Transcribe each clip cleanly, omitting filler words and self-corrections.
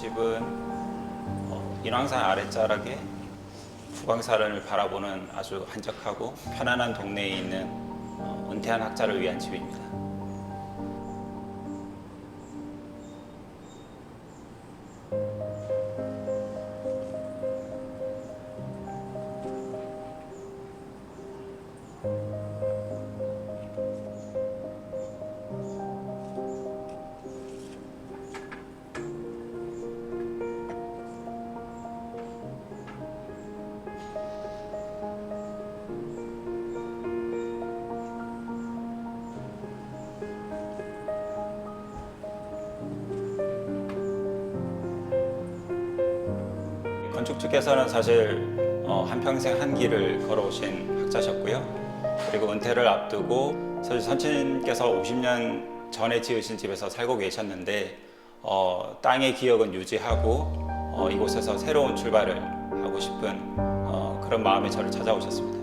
집은 인왕산 아랫자락에 후광사를 바라보는 아주 한적하고 편안한 동네에 있는 은퇴한 학자를 위한 집입니다. 건축주께서는 사실 한평생 한 길을 걸어오신 학자셨고요. 그리고 은퇴를 앞두고 사실 선친께서 50년 전에 지으신 집에서 살고 계셨는데 땅의 기억은 유지하고 이곳에서 새로운 출발을 하고 싶은 그런 마음에 저를 찾아오셨습니다.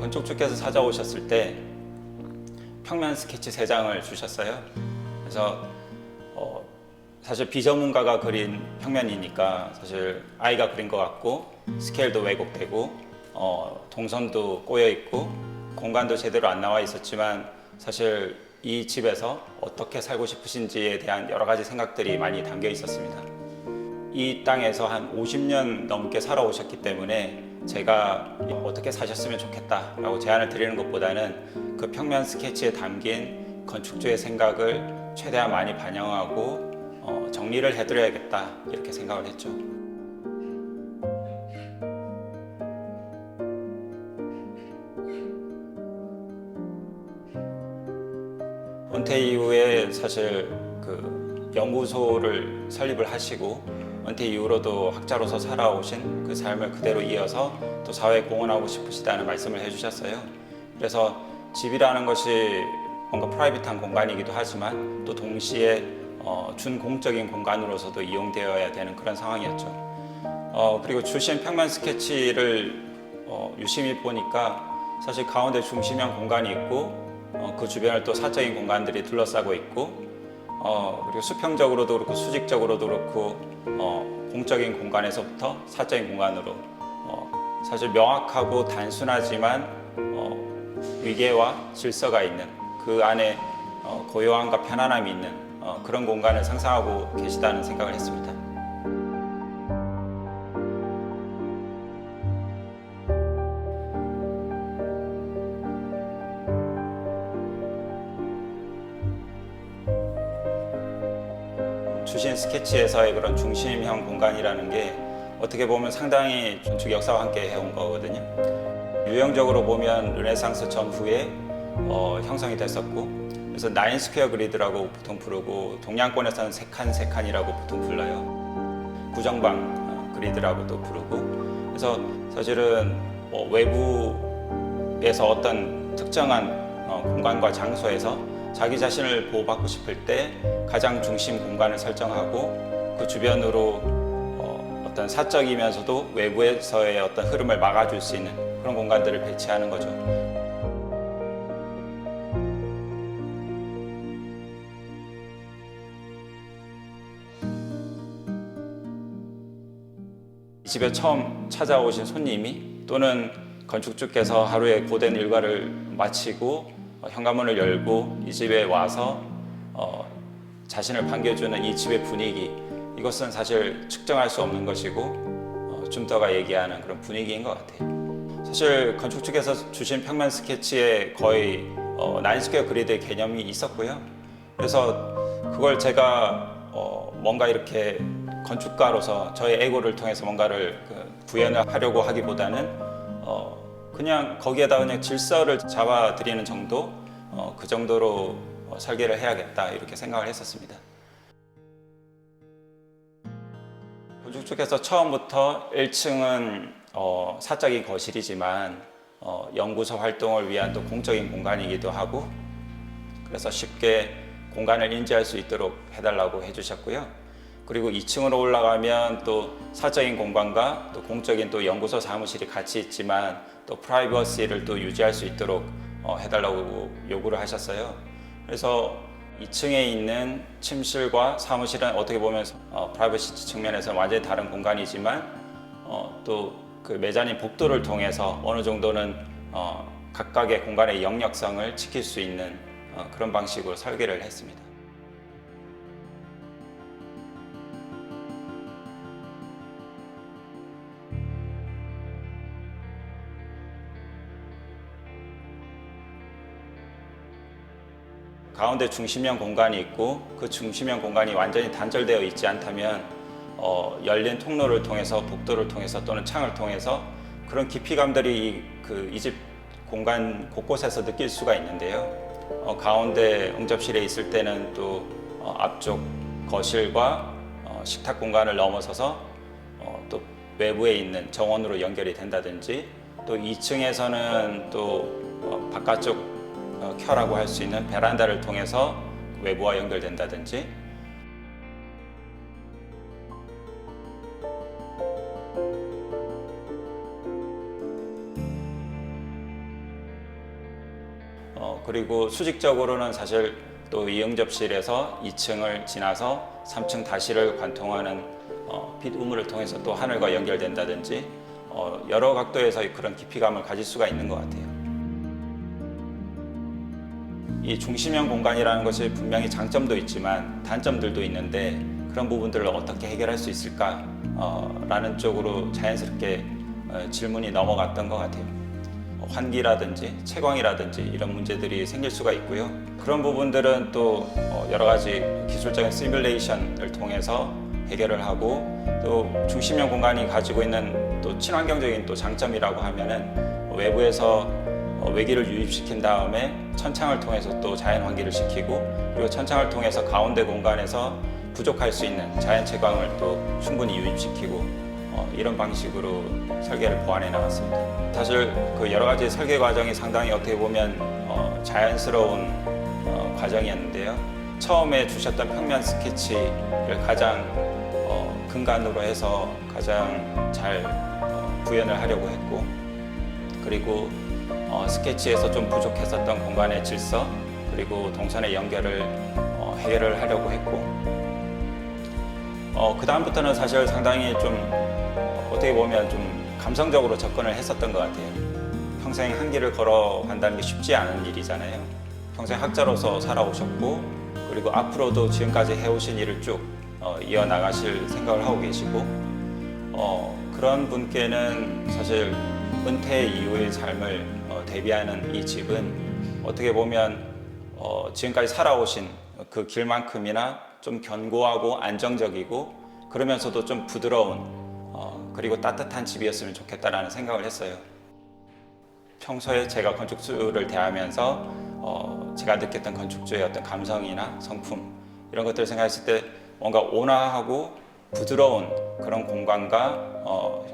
건축주께서 찾아오셨을 때 평면 스케치 3장을 주셨어요. 그래서 사실 비전문가가 그린 평면이니까 사실 아이가 그린 것 같고 스케일도 왜곡되고 동선도 꼬여 있고 공간도 제대로 안 나와 있었지만 사실 이 집에서 어떻게 살고 싶으신지에 대한 여러 가지 생각들이 많이 담겨 있었습니다. 이 땅에서 한 50년 넘게 살아오셨기 때문에 제가 어떻게 사셨으면 좋겠다라고 제안을 드리는 것보다는 그 평면 스케치에 담긴 건축주의 생각을 최대한 많이 반영하고 정리를 해드려야겠다 이렇게 생각을 했죠. 은퇴 이후에 사실 그 연구소를 설립을 하시고 은퇴 이후로도 학자로서 살아오신 그 삶을 그대로 이어서 또 사회에 공헌하고 싶으시다는 말씀을 해주셨어요. 그래서 집이라는 것이 뭔가 프라이빗한 공간이기도 하지만 또 동시에 준공적인 공간으로서도 이용되어야 되는 그런 상황이었죠. 그리고 주신 평면 스케치를 유심히 보니까 사실 가운데 중심형 공간이 있고 그 주변을 또 사적인 공간들이 둘러싸고 있고 그리고 수평적으로도 그렇고 수직적으로도 그렇고 공적인 공간에서부터 사적인 공간으로 사실 명확하고 단순하지만 위계와 질서가 있는 그 안에 고요함과 편안함이 있는 그런 공간을 상상하고 계시다는 생각을 했습니다. 주신 스케치에서의 그런 중심형 공간이라는 게 어떻게 보면 상당히 건축 역사와 함께 해온 거거든요. 유형적으로 보면 르네상스 전후에 형성이 됐었고, 그래서 나인 스퀘어 그리드라고 보통 부르고 동양권에서는 세 칸이라고 보통 불러요. 구정방 그리드라고도 부르고, 그래서 사실은 외부에서 어떤 특정한 공간과 장소에서 자기 자신을 보호받고 싶을 때 가장 중심 공간을 설정하고 그 주변으로 어떤 사적이면서도 외부에서의 어떤 흐름을 막아줄 수 있는 그런 공간들을 배치하는 거죠. 이 집에 처음 찾아오신 손님이 또는 건축주께서 하루의 고된 일과를 마치고 현관문을 열고 이 집에 와서 자신을 반겨주는 이 집의 분위기, 이것은 사실 측정할 수 없는 것이고 줌터가 얘기하는 그런 분위기인 것 같아요. 사실 건축주께서 주신 평면 스케치에 거의 나인스퀘어 그리드의 개념이 있었고요. 그래서 그걸 제가 뭔가 이렇게 건축가로서 저의 에고를 통해서 뭔가를 구현을 하려고 하기보다는 그냥 거기에다 그냥 질서를 잡아드리는 정도, 그 정도로 설계를 해야겠다 이렇게 생각을 했었습니다. 건축주께서 처음부터 1층은 사적인 거실이지만 연구소 활동을 위한 또 공적인 공간이기도 하고, 그래서 쉽게 공간을 인지할 수 있도록 해달라고 해주셨고요. 그리고 2층으로 올라가면 또 사적인 공간과 또 공적인 또 연구소 사무실이 같이 있지만 또 프라이버시를 또 유지할 수 있도록 해달라고 요구를 하셨어요. 그래서 2층에 있는 침실과 사무실은 어떻게 보면 프라이버시 측면에서 완전히 다른 공간이지만 또 그 메자닌 복도를 통해서 어느 정도는 각각의 공간의 영역성을 지킬 수 있는 그런 방식으로 설계를 했습니다. 가운데 중심형 공간이 있고 그 중심형 공간이 완전히 단절되어 있지 않다면 열린 통로를 통해서 복도를 통해서 또는 창을 통해서 그런 깊이감들이 이 집 공간 곳곳에서 느낄 수가 있는데요. 가운데 응접실에 있을 때는 또 앞쪽 거실과 식탁 공간을 넘어서서 또 외부에 있는 정원으로 연결이 된다든지 또 2층에서는 또 바깥쪽 켜라고 할 수 있는 베란다를 통해서 외부와 연결된다든지 그리고 수직적으로는 사실 또 이 응접실에서 2층을 지나서 3층 다시를 관통하는 빛 우물을 통해서 또 하늘과 연결된다든지 여러 각도에서 그런 깊이감을 가질 수가 있는 것 같아요. 이 중심형 공간이라는 것이 분명히 장점도 있지만 단점들도 있는데 그런 부분들을 어떻게 해결할 수 있을까? 라는 쪽으로 자연스럽게 질문이 넘어갔던 것 같아요. 환기라든지 채광이라든지 이런 문제들이 생길 수가 있고요. 그런 부분들은 또 여러 가지 기술적인 시뮬레이션을 통해서 해결을 하고 또 중심형 공간이 가지고 있는 또 친환경적인 또 장점이라고 하면은 외부에서 외기를 유입시킨 다음에 천창을 통해서 또 자연 환기를 시키고 그리고 천창을 통해서 가운데 공간에서 부족할 수 있는 자연 채광을 또 충분히 유입시키고 이런 방식으로 설계를 보완해 나갔습니다. 사실 그 여러 가지 설계 과정이 상당히 어떻게 보면 자연스러운 과정이었는데요. 처음에 주셨던 평면 스케치를 가장 근간으로 해서 가장 잘 구현을 하려고 했고 그리고 스케치에서 좀 부족했었던 공간의 질서 그리고 동선의 연결을 해결을 하려고 했고 그 다음부터는 사실 상당히 좀 어떻게 보면 좀 감성적으로 접근을 했었던 것 같아요. 평생 한 길을 걸어간다는 게 쉽지 않은 일이잖아요. 평생 학자로서 살아오셨고 그리고 앞으로도 지금까지 해오신 일을 쭉 이어나가실 생각을 하고 계시고 그런 분께는 사실 은퇴 이후의 삶을 대비하는 이 집은 어떻게 보면 지금까지 살아오신 그 길만큼이나 좀 견고하고 안정적이고 그러면서도 좀 부드러운 그리고 따뜻한 집이었으면 좋겠다라는 생각을 했어요. 평소에 제가 건축주를 대하면서 제가 느꼈던 건축주의 어떤 감성이나 성품 이런 것들을 생각했을 때 뭔가 온화하고 부드러운 그런 공간과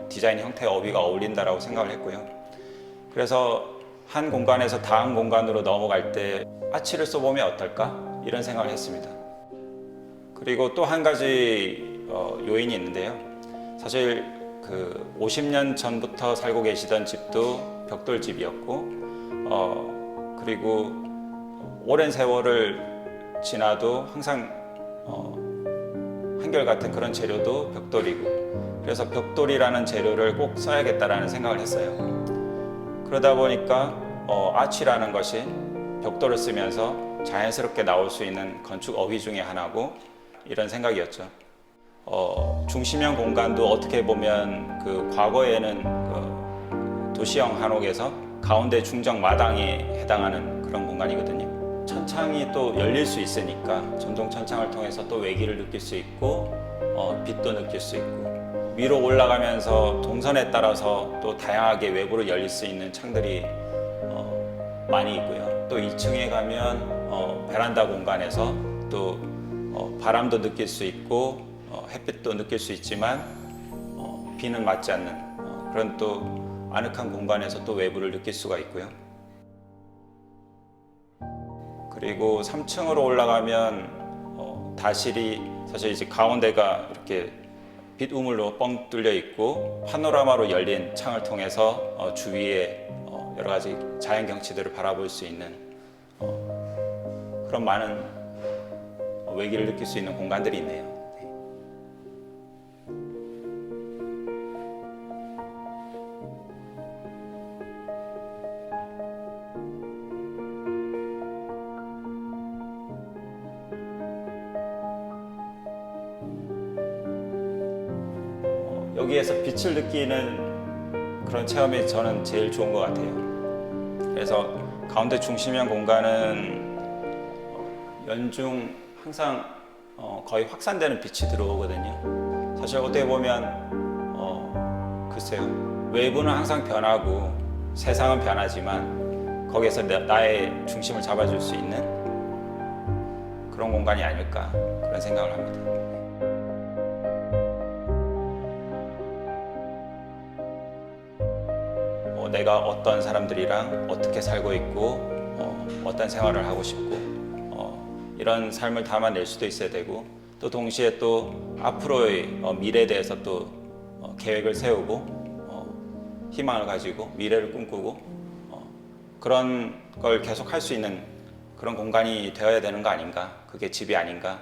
디자인 형태의 어휘가 어울린다라고 생각을 했고요. 그래서 한 공간에서 다음 공간으로 넘어갈 때 아치를 써보면 어떨까? 이런 생각을 했습니다. 그리고 또 한 가지 요인이 있는데요. 사실 그 50년 전부터 살고 계시던 집도 벽돌집이었고 그리고 오랜 세월을 지나도 항상 한결같은 그런 재료도 벽돌이고 그래서 벽돌이라는 재료를 꼭 써야겠다라는 생각을 했어요. 그러다 보니까 아치라는 것이 벽돌을 쓰면서 자연스럽게 나올 수 있는 건축 어휘 중에 하나고 이런 생각이었죠. 중심형 공간도 어떻게 보면 그 과거에는 그 도시형 한옥에서 가운데 중정 마당에 해당하는 그런 공간이거든요. 천창이 또 열릴 수 있으니까 전동 천창을 통해서 또 외기를 느낄 수 있고 빛도 느낄 수 있고 위로 올라가면서 동선에 따라서 또 다양하게 외부로 열릴 수 있는 창들이 많이 있고요. 또 2층에 가면 베란다 공간에서 또 바람도 느낄 수 있고 햇빛도 느낄 수 있지만 비는 맞지 않는 그런 또 아늑한 공간에서 또 외부를 느낄 수가 있고요. 그리고 3층으로 올라가면 다실이 사실 이제 가운데가 이렇게 빛 우물로 뻥 뚫려 있고 파노라마로 열린 창을 통해서 주위에 여러 가지 자연 경치들을 바라볼 수 있는 그런 많은 외기를 느낄 수 있는 공간들이 있네요. 여기에서 빛을 느끼는 그런 체험이 저는 제일 좋은 것 같아요. 그래서 가운데 중심형 공간은 연중 항상 거의 확산되는 빛이 들어오거든요. 사실 어떻게 보면 글쎄요, 외부는 항상 변하고 세상은 변하지만 거기에서 나의 중심을 잡아줄 수 있는 그런 공간이 아닐까 그런 생각을 합니다. 내가 어떤 사람들이랑 어떻게 살고 있고 어떤 생활을 하고 싶고 이런 삶을 담아낼 수도 있어야 되고 또 동시에 또 앞으로의 미래에 대해서 또 계획을 세우고 희망을 가지고 미래를 꿈꾸고 그런 걸 계속 할 수 있는 그런 공간이 되어야 되는 거 아닌가, 그게 집이 아닌가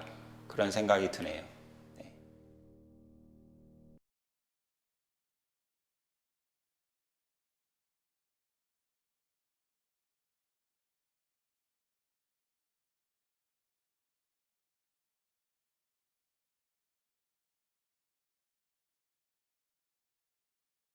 그런 생각이 드네요.